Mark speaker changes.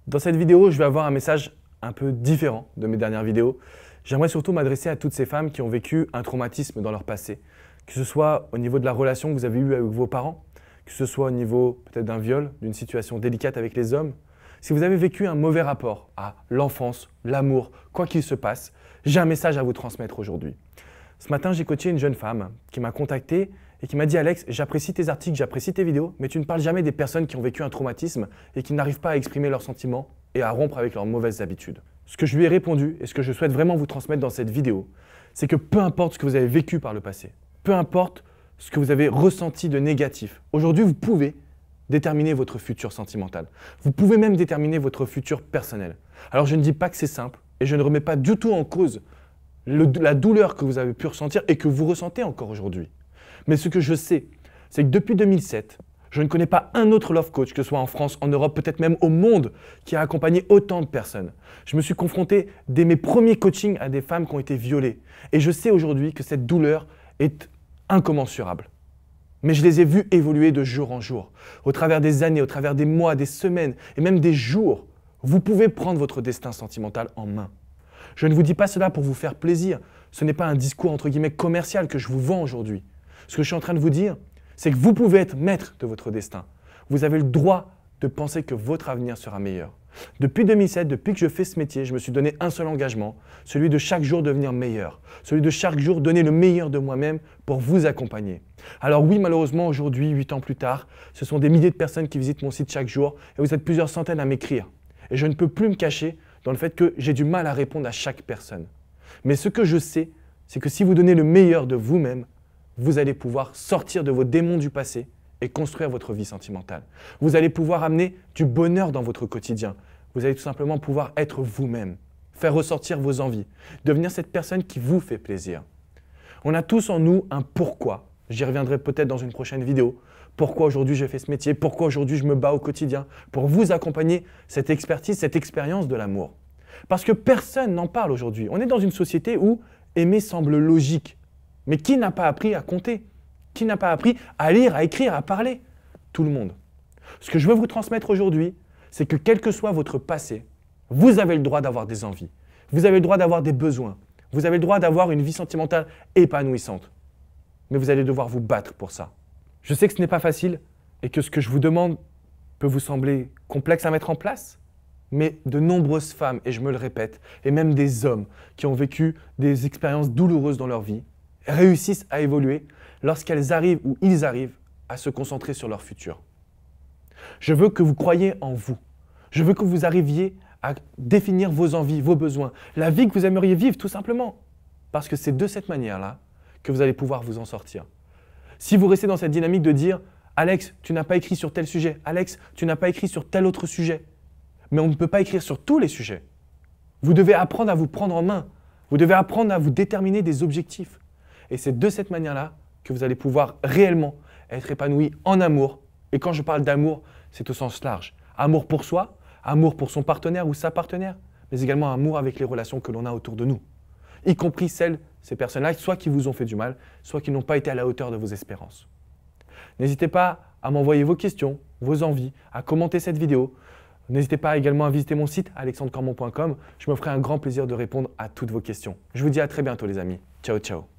Speaker 1: Dans cette vidéo, je vais avoir un message un peu différent de mes dernières vidéos. J'aimerais surtout m'adresser à toutes ces femmes qui ont vécu un traumatisme dans leur passé, que ce soit au niveau de la relation que vous avez eue avec vos parents, que ce soit au niveau peut-être d'un viol, d'une situation délicate avec les hommes. Si vous avez vécu un mauvais rapport à l'enfance, l'amour, quoi qu'il se passe, j'ai un message à vous transmettre aujourd'hui. Ce matin, j'ai coaché une jeune femme qui m'a contacté et qui m'a dit « Alex, j'apprécie tes articles, j'apprécie tes vidéos, mais tu ne parles jamais des personnes qui ont vécu un traumatisme et qui n'arrivent pas à exprimer leurs sentiments et à rompre avec leurs mauvaises habitudes. » Ce que je lui ai répondu et ce que je souhaite vraiment vous transmettre dans cette vidéo, c'est que peu importe ce que vous avez vécu par le passé, peu importe ce que vous avez ressenti de négatif, aujourd'hui vous pouvez déterminer votre futur sentimental. Vous pouvez même déterminer votre futur personnel. Alors je ne dis pas que c'est simple et je ne remets pas du tout en cause la douleur que vous avez pu ressentir et que vous ressentez encore aujourd'hui. Mais ce que je sais, c'est que depuis 2007, je ne connais pas un autre love coach, que ce soit en France, en Europe, peut-être même au monde, qui a accompagné autant de personnes. Je me suis confronté dès mes premiers coachings à des femmes qui ont été violées. Et je sais aujourd'hui que cette douleur est incommensurable. Mais je les ai vues évoluer de jour en jour. Au travers des années, au travers des mois, des semaines et même des jours, vous pouvez prendre votre destin sentimental en main. Je ne vous dis pas cela pour vous faire plaisir. Ce n'est pas un discours entre guillemets commercial que je vous vends aujourd'hui. Ce que je suis en train de vous dire, c'est que vous pouvez être maître de votre destin. Vous avez le droit de penser que votre avenir sera meilleur. Depuis 2007, depuis que je fais ce métier, je me suis donné un seul engagement, celui de chaque jour devenir meilleur, celui de chaque jour donner le meilleur de moi-même pour vous accompagner. Alors oui, malheureusement, aujourd'hui, 8 ans plus tard, ce sont des milliers de personnes qui visitent mon site chaque jour et vous êtes plusieurs centaines à m'écrire. Et je ne peux plus me cacher dans le fait que j'ai du mal à répondre à chaque personne. Mais ce que je sais, c'est que si vous donnez le meilleur de vous-même, vous allez pouvoir sortir de vos démons du passé et construire votre vie sentimentale. Vous allez pouvoir amener du bonheur dans votre quotidien. Vous allez tout simplement pouvoir être vous-même, faire ressortir vos envies, devenir cette personne qui vous fait plaisir. On a tous en nous un pourquoi. J'y reviendrai peut-être dans une prochaine vidéo. Pourquoi aujourd'hui j'ai fait ce métier? Pourquoi aujourd'hui je me bats au quotidien? Pour vous accompagner cette expertise, cette expérience de l'amour. Parce que personne n'en parle aujourd'hui. On est dans une société où aimer semble logique. Mais qui n'a pas appris à compter? Qui n'a pas appris à lire, à écrire, à parler? Tout le monde. Ce que je veux vous transmettre aujourd'hui, c'est que quel que soit votre passé, vous avez le droit d'avoir des envies. Vous avez le droit d'avoir des besoins. Vous avez le droit d'avoir une vie sentimentale épanouissante. Mais vous allez devoir vous battre pour ça. Je sais que ce n'est pas facile et que ce que je vous demande peut vous sembler complexe à mettre en place. Mais de nombreuses femmes, et je me le répète, et même des hommes qui ont vécu des expériences douloureuses dans leur vie, réussissent à évoluer lorsqu'elles arrivent ou ils arrivent à se concentrer sur leur futur. Je veux que vous croyiez en vous. Je veux que vous arriviez à définir vos envies, vos besoins, la vie que vous aimeriez vivre tout simplement. Parce que c'est de cette manière-là que vous allez pouvoir vous en sortir. Si vous restez dans cette dynamique de dire « Alex, tu n'as pas écrit sur tel sujet. Alex, tu n'as pas écrit sur tel autre sujet. » Mais on ne peut pas écrire sur tous les sujets. Vous devez apprendre à vous prendre en main. Vous devez apprendre à vous déterminer des objectifs. Et c'est de cette manière-là que vous allez pouvoir réellement être épanoui en amour. Et quand je parle d'amour, c'est au sens large. Amour pour soi, amour pour son partenaire ou sa partenaire, mais également amour avec les relations que l'on a autour de nous. Y compris ces personnes-là, soit qui vous ont fait du mal, soit qui n'ont pas été à la hauteur de vos espérances. N'hésitez pas à m'envoyer vos questions, vos envies, à commenter cette vidéo. N'hésitez pas également à visiter mon site alexandrecormon.com. Je me ferai un grand plaisir de répondre à toutes vos questions. Je vous dis à très bientôt les amis. Ciao, ciao.